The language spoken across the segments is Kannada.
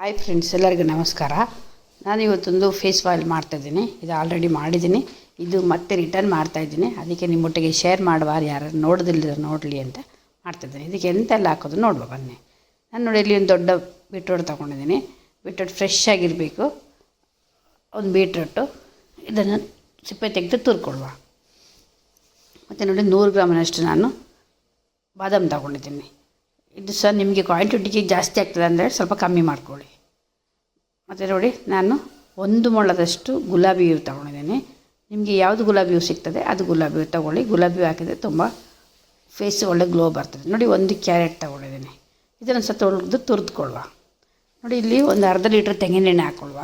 ಹಾಯ್ ಫ್ರೆಂಡ್ಸ್, ಎಲ್ಲರಿಗೂ ನಮಸ್ಕಾರ. ನಾನು ಇವತ್ತೊಂದು ಫೇಸ್ ಆಯಿಲ್ ಮಾಡ್ತಾಯಿದ್ದೀನಿ. ಇದು ಆಲ್ರೆಡಿ ಮಾಡಿದ್ದೀನಿ, ಇದು ಮತ್ತೆ ರಿಟರ್ನ್ ಮಾಡ್ತಾಯಿದ್ದೀನಿ. ಅದಕ್ಕೆ ನಿಮ್ಮೊಟ್ಟಿಗೆ ಶೇರ್ ಮಾಡುವ, ಯಾರು ನೋಡೋದಿಲ್ಲ ನೋಡಲಿ ಅಂತ ಮಾಡ್ತಾಯಿದ್ದೀನಿ. ಇದಕ್ಕೆ ಎಂತೆಲ್ಲ ಹಾಕೋದು ನೋಡುವ ಬನ್ನಿ. ನಾನು ನೋಡಿ ಇಲ್ಲಿ ಒಂದು ದೊಡ್ಡ ಬೀಟ್ರೋಟ್ ತೊಗೊಂಡಿದ್ದೀನಿ. ಬೀಟ್ರೋಟ್ ಫ್ರೆಶ್ ಆಗಿರಬೇಕು. ಒಂದು ಬೀಟ್ರೋಟು ಇದನ್ನು ಸಿಪ್ಪೆ ತೆಗೆದು ತುರ್ಕೊಳ್ಳುವ. ಮತ್ತು ನೋಡಿ 100 ಗ್ರಾಮಿನಷ್ಟು ನಾನು ಬಾದಾಮ್ ತೊಗೊಂಡಿದ್ದೀನಿ. ಇದು ಸಹ ನಿಮಗೆ ಕ್ವಾಂಟಿಟಿಗೆ ಜಾಸ್ತಿ ಆಗ್ತದೆ ಅಂದರೆ ಸ್ವಲ್ಪ ಕಮ್ಮಿ ಮಾಡ್ಕೊಳ್ಳಿ. ಮತ್ತು ನೋಡಿ ನಾನು 1 ಮೊಳದಷ್ಟು ಗುಲಾಬಿ ಹೂವು ತೊಗೊಂಡಿದ್ದೀನಿ. ನಿಮಗೆ ಯಾವುದು ಗುಲಾಬಿ ಹೂವು ಸಿಗ್ತದೆ ಅದು ಗುಲಾಬಿ ಹೂವು ತೊಗೊಳ್ಳಿ. ಗುಲಾಬಿ ಹೂವು ಹಾಕಿದರೆ ತುಂಬ ಫೇಸ್ ಒಳ್ಳೆ ಗ್ಲೋ ಬರ್ತದೆ. ನೋಡಿ 1 ಕ್ಯಾರೆಟ್ ತೊಗೊಂಡಿದ್ದೀನಿ. ಇದನ್ನು ಸಹ ತೊಳೆದು ತುರಿದುಕೊಳ್ಳುವ. ನೋಡಿ ಇಲ್ಲಿ ಒಂದು ಅರ್ಧ ಲೀಟ್ರ್ ತೆಂಗಿನೆಣ್ಣೆ ಹಾಕ್ಕೊಳ್ಳುವ.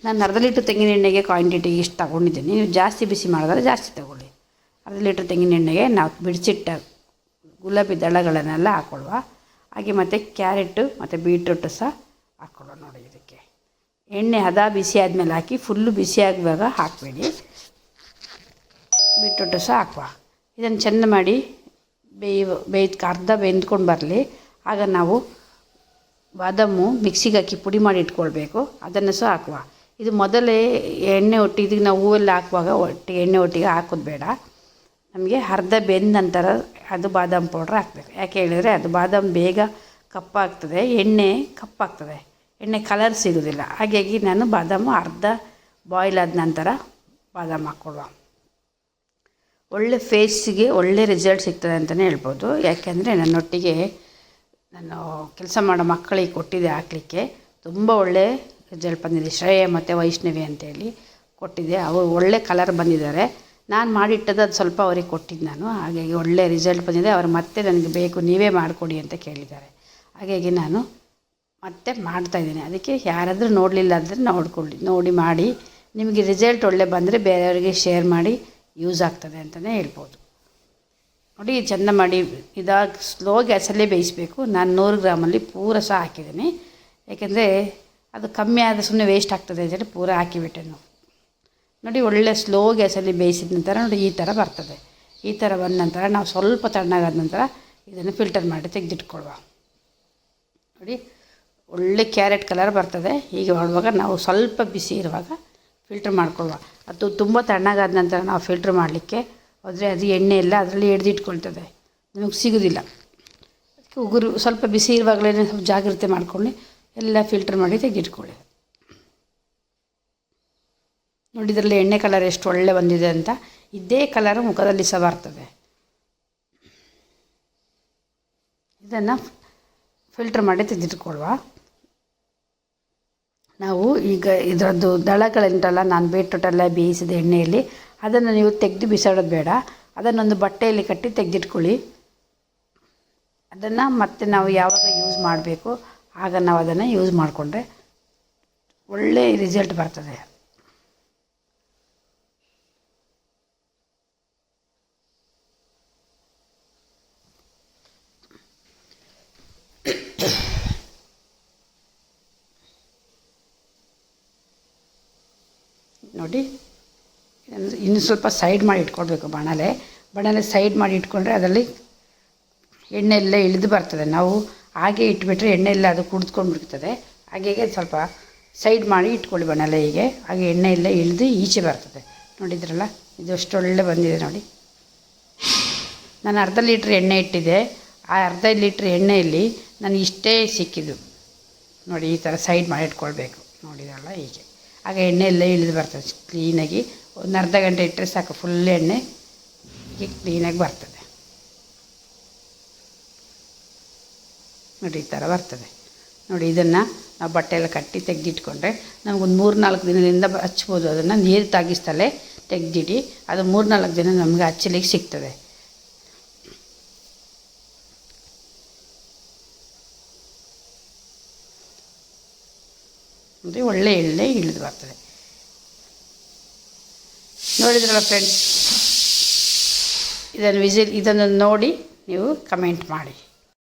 ನಾನು ಅರ್ಧ ಲೀಟ್ರ್ ತೆಂಗಿನೆಣ್ಣೆಗೆ ಕ್ವಾಂಟಿಟಿಗೆ ಇಷ್ಟು ತೊಗೊಂಡಿದ್ದೀನಿ. ನೀವು ಜಾಸ್ತಿ ಬಿಸಿ ಮಾಡೋದಾದ್ರೆ ಜಾಸ್ತಿ ತೊಗೊಳ್ಳಿ. ಅರ್ಧ ಲೀಟ್ರ್ ತೆಂಗಿನೆಣ್ಣೆಗೆ ನಾವು ಬಿಡಿಸಿಟ್ಟ ಗುಲಾಬಿ ದಳಗಳನ್ನೆಲ್ಲ ಹಾಕ್ಕೊಳ್ಳುವ. ಹಾಗೆ ಮತ್ತು ಕ್ಯಾರೆಟು ಮತ್ತು ಬೀಟ್ರೂಟು ಸಹ ಹಾಕ್ಕೊಳ್ಳುವ. ನೋಡಿ ಇದಕ್ಕೆ ಎಣ್ಣೆ ಬಿಸಿ ಆದಮೇಲೆ ಹಾಕಿ, ಫುಲ್ಲು ಬಿಸಿ ಆಗುವಾಗ ಹಾಕಬೇಡಿ. ಬೀಟ್ರೂಟು ಸಹ ಹಾಕುವ. ಇದನ್ನು ಚೆಂದ ಮಾಡಿ ಅರ್ಧ ಬೆಂದ್ಕೊಂಡು ಬರಲಿ. ಆಗ ನಾವು ಬಾದಾಮು ಮಿಕ್ಸಿಗೆ ಹಾಕಿ ಪುಡಿ ಮಾಡಿ ಇಟ್ಕೊಳ್ಬೇಕು. ಅದನ್ನು ಸಹ ಹಾಕುವ. ಇದು ಮೊದಲೇ ಎಣ್ಣೆ ಒಟ್ಟಿಗೆ ನಾವು ಹೂವೆಲ್ಲ ಹಾಕುವಾಗ ಎಣ್ಣೆ ಒಟ್ಟಿಗೆ ಹಾಕೋದು ಬೇಡ. ನಮಗೆ ಅರ್ಧ ಬೆಂದ ನಂತರ ಅದು ಬಾದಾಮ್ ಪೌಡ್ರ್ ಹಾಕಬೇಕು. ಯಾಕೆ ಹೇಳಿದರೆ ಅದು ಬಾದಾಮ್ ಬೇಗ ಕಪ್ಪಾಗ್ತದೆ, ಎಣ್ಣೆ ಕಪ್ಪಾಗ್ತದೆ, ಎಣ್ಣೆ ಕಲರ್ ಸಿಗೋದಿಲ್ಲ. ಹಾಗಾಗಿ ನಾನು ಬಾದಾಮು ಅರ್ಧ ಬಾಯ್ಲ್ ಆದ ನಂತರ ಬಾದಾಮ್ ಹಾಕ್ಕೊಳ್ಳುವ. ಒಳ್ಳೆ ಫೇಸಿಗೆ ಒಳ್ಳೆ ರಿಸಲ್ಟ್ ಸಿಗ್ತದೆ ಅಂತಲೇ ಹೇಳ್ಬೋದು. ಯಾಕೆಂದರೆ ನನ್ನೊಟ್ಟಿಗೆ ನಾನು ಕೆಲಸ ಮಾಡೋ ಮಕ್ಕಳಿಗೆ ಕೊಟ್ಟಿದ್ದೆ ಹಾಕಲಿಕ್ಕೆ. ತುಂಬ ಒಳ್ಳೆ ರಿಸಲ್ಟ್ ಬಂದಿದೆ. ಶ್ರೇಯ ಮತ್ತು ವೈಷ್ಣವಿ ಅಂತೇಳಿ ಕೊಟ್ಟಿದ್ದೆ. ಅವರು ಒಳ್ಳೆ ಕಲರ್ ಬಂದಿದ್ದಾರೆ. ನಾನು ಮಾಡಿಟ್ಟದ್ದು ಅದು ಸ್ವಲ್ಪ ಅವ್ರಿಗೆ ಕೊಟ್ಟಿದ್ದು ನಾನು. ಹಾಗಾಗಿ ಒಳ್ಳೆ ರಿಸಲ್ಟ್ ಬಂದಿದೆ. ಅವರು ಮತ್ತೆ ನನಗೆ ಬೇಕು, ನೀವೇ ಮಾಡಿಕೊಡಿ ಅಂತ ಕೇಳಿದ್ದಾರೆ. ಹಾಗಾಗಿ ನಾನು ಮತ್ತೆ ಮಾಡ್ತಾಯಿದ್ದೀನಿ. ಅದಕ್ಕೆ ಯಾರಾದರೂ ನೋಡಲಿಲ್ಲ ಅಂದರೆ ನೋಡಿ ಮಾಡಿ. ನಿಮಗೆ ರಿಸಲ್ಟ್ ಒಳ್ಳೆ ಬಂದರೆ ಬೇರೆಯವರಿಗೆ ಶೇರ್ ಮಾಡಿ, ಯೂಸ್ ಆಗ್ತದೆ ಅಂತಲೇ ಹೇಳ್ಬೋದು. ನೋಡಿ ಚೆಂದ ಮಾಡಿ ಸ್ಲೋ ಗ್ಯಾಸಲ್ಲೇ ಬೇಯಿಸಬೇಕು. ನಾನು 100 ಗ್ರಾಮಲ್ಲಿ ಪೂರ ಸಹ ಹಾಕಿದ್ದೀನಿ. ಯಾಕೆಂದರೆ ಅದು ಕಮ್ಮಿ ಆದರೆ ಸುಮ್ಮನೆ ವೇಸ್ಟ್ ಆಗ್ತದೆ ಅಂತೇಳಿ ಪೂರ ಹಾಕಿಬಿಟ್ಟೆನು. ನೋಡಿ ಒಳ್ಳೆ ಸ್ಲೋ ಗ್ಯಾಸಲ್ಲಿ ಬೇಯಿಸಿದ ನಂತರ ನೋಡಿ ಈ ಥರ ಬರ್ತದೆ. ಈ ಥರ ಬಂದ ನಂತರ ನಾವು ಸ್ವಲ್ಪ ತಣ್ಣಗಾದ ನಂತರ ಇದನ್ನು ಫಿಲ್ಟರ್ ಮಾಡಿ ತೆಗೆದಿಟ್ಕೊಳ್ಳುವ. ನೋಡಿ ಒಳ್ಳೆ ಕ್ಯಾರೆಟ್ ಕಲರ್ ಬರ್ತದೆ. ಹೀಗೆ ಮಾಡುವಾಗ ನಾವು ಸ್ವಲ್ಪ ಬಿಸಿ ಇರುವಾಗ ಫಿಲ್ಟ್ರ್ ಮಾಡ್ಕೊಳ್ಳುವ. ಅದು ತುಂಬ ತಣ್ಣಗಾದ ನಂತರ ನಾವು ಫಿಲ್ಟ್ರ್ ಮಾಡಲಿಕ್ಕೆ ಹೋದರೆ ಅದು ಎಣ್ಣೆ ಎಲ್ಲ ಅದರಲ್ಲಿ ಹಿಡಿದಿಟ್ಕೊಳ್ತದೆ, ನಮಗೆ ಸಿಗೋದಿಲ್ಲ. ಅದಕ್ಕೆ ಉಗುರು ಸ್ವಲ್ಪ ಬಿಸಿ ಇರುವಾಗಲೇ ಸ್ವಲ್ಪ ಜಾಗ್ರತೆ ಮಾಡ್ಕೊಳ್ಳಿ, ಎಲ್ಲ ಫಿಲ್ಟ್ರ್ ಮಾಡಿ ತೆಗೆದಿಟ್ಕೊಳ್ಳಿ. ನೋಡಿ ಇದರಲ್ಲಿ ಎಣ್ಣೆ ಕಲರ್ ಎಷ್ಟು ಒಳ್ಳೆ ಬಂದಿದೆ ಅಂತ. ಇದೇ ಕಲರು ಮುಖದಲ್ಲಿ ಸಹ ಬರ್ತದೆ. ಇದನ್ನು ಫಿಲ್ಟ್ರ್ ಮಾಡಿ ತೆಗೆದಿಟ್ಕೊಳ್ಳುವ. ನಾವು ಈಗ ಇದರದ್ದು ದಳಗಳುಂಟಲ್ಲ, ನಾನು ಬೀಟ್ರೂಟೆಲ್ಲ ಬೇಯಿಸಿದ ಎಣ್ಣೆಯಲ್ಲಿ, ಅದನ್ನು ನೀವು ತೆಗೆದು ಬಿಸಾಡೋದು ಬೇಡ. ಅದನ್ನೊಂದು ಬಟ್ಟೆಯಲ್ಲಿ ಕಟ್ಟಿ ತೆಗೆದಿಟ್ಕೊಳ್ಳಿ. ಅದನ್ನು ಮತ್ತೆ ನಾವು ಯಾವಾಗ ಯೂಸ್ ಮಾಡಬೇಕು ಆಗ ನಾವು ಅದನ್ನು ಯೂಸ್ ಮಾಡಿಕೊಂಡ್ರೆ ಒಳ್ಳೆ ರಿಸಲ್ಟ್ ಬರ್ತದೆ. ನೋಡಿ ಇನ್ನು ಸ್ವಲ್ಪ ಸೈಡ್ ಮಾಡಿ ಇಟ್ಕೊಳ್ಬೇಕು. ಬಾಣಲೆ ಸೈಡ್ ಮಾಡಿ ಇಟ್ಕೊಂಡ್ರೆ ಅದರಲ್ಲಿ ಎಣ್ಣೆ ಎಲ್ಲ ಇಳಿದು ಬರ್ತದೆ. ನಾವು ಹಾಗೆ ಇಟ್ಬಿಟ್ರೆ ಎಣ್ಣೆ ಎಲ್ಲ ಅದು ಕುಡಿದ್ಕೊಂಡ್ಬಿಡ್ತದೆ. ಹಾಗೆ ಸ್ವಲ್ಪ ಸೈಡ್ ಮಾಡಿ ಇಟ್ಕೊಳ್ಳಿ ಬಾಣಲೆ ಹೀಗೆ. ಹಾಗೆ ಎಣ್ಣೆ ಎಲ್ಲ ಇಳಿದು ಈಚೆ ಬರ್ತದೆ. ನೋಡಿದ್ರಲ್ಲ, ಇದು ಅಷ್ಟು ಒಳ್ಳೆ ಬಂದಿದೆ ನೋಡಿ. ನಾನು ಅರ್ಧ ಲೀಟ್ರ್ ಎಣ್ಣೆ ಇಟ್ಟಿದ್ದೆ. ಆ ಅರ್ಧ ಲೀಟ್ರ್ ಎಣ್ಣೆಯಲ್ಲಿ ನನಗೆ ಇಷ್ಟೇ ಸಿಕ್ಕಿದ್ದು. ನೋಡಿ ಈ ಥರ ಸೈಡ್ ಮಾಡಿ ಇಟ್ಕೊಳ್ಬೇಕು. ನೋಡಿದ್ರಲ್ಲ ಹೀಗೆ. ಆಗ ಎಣ್ಣೆ ಎಲ್ಲ ಇಳಿದು ಬರ್ತದೆ ಕ್ಲೀನಾಗಿ. ಒಂದು ಅರ್ಧ ಗಂಟೆ ಇಟ್ಟರೆ ಸಾಕು, ಫುಲ್ ಎಣ್ಣೆ ಕ್ಲೀನಾಗಿ ಬರ್ತದೆ. ನೋಡಿ ಈ ಥರ ಬರ್ತದೆ. ನೋಡಿ ಇದನ್ನು ನಾವು ಬಟ್ಟೆಲ್ಲ ಕಟ್ಟಿ ತೆಗೆದಿಟ್ಕೊಂಡ್ರೆ ನಮಗೊಂದು 3-4 ದಿನದಿಂದ ಹಚ್ಬೋದು. ಅದನ್ನು ನೀರು ತಾಗಿಸ್ತಲೇ ತೆಗೆದಿಡಿ. ಅದು 3-4 ದಿನ ನಮಗೆ ಹಚ್ಚಲಿಕ್ಕೆ ಸಿಗ್ತದೆ. ಅಂದರೆ ಒಳ್ಳೆ ಎಣ್ಣೆ ಇಳಿದು ಬರ್ತದೆ. ನೋಡಿದ್ರಲ್ಲ ಫ್ರೆಂಡ್ಸ್, ಇದನ್ನು ನೋಡಿ ನೀವು ಕಮೆಂಟ್ ಮಾಡಿ.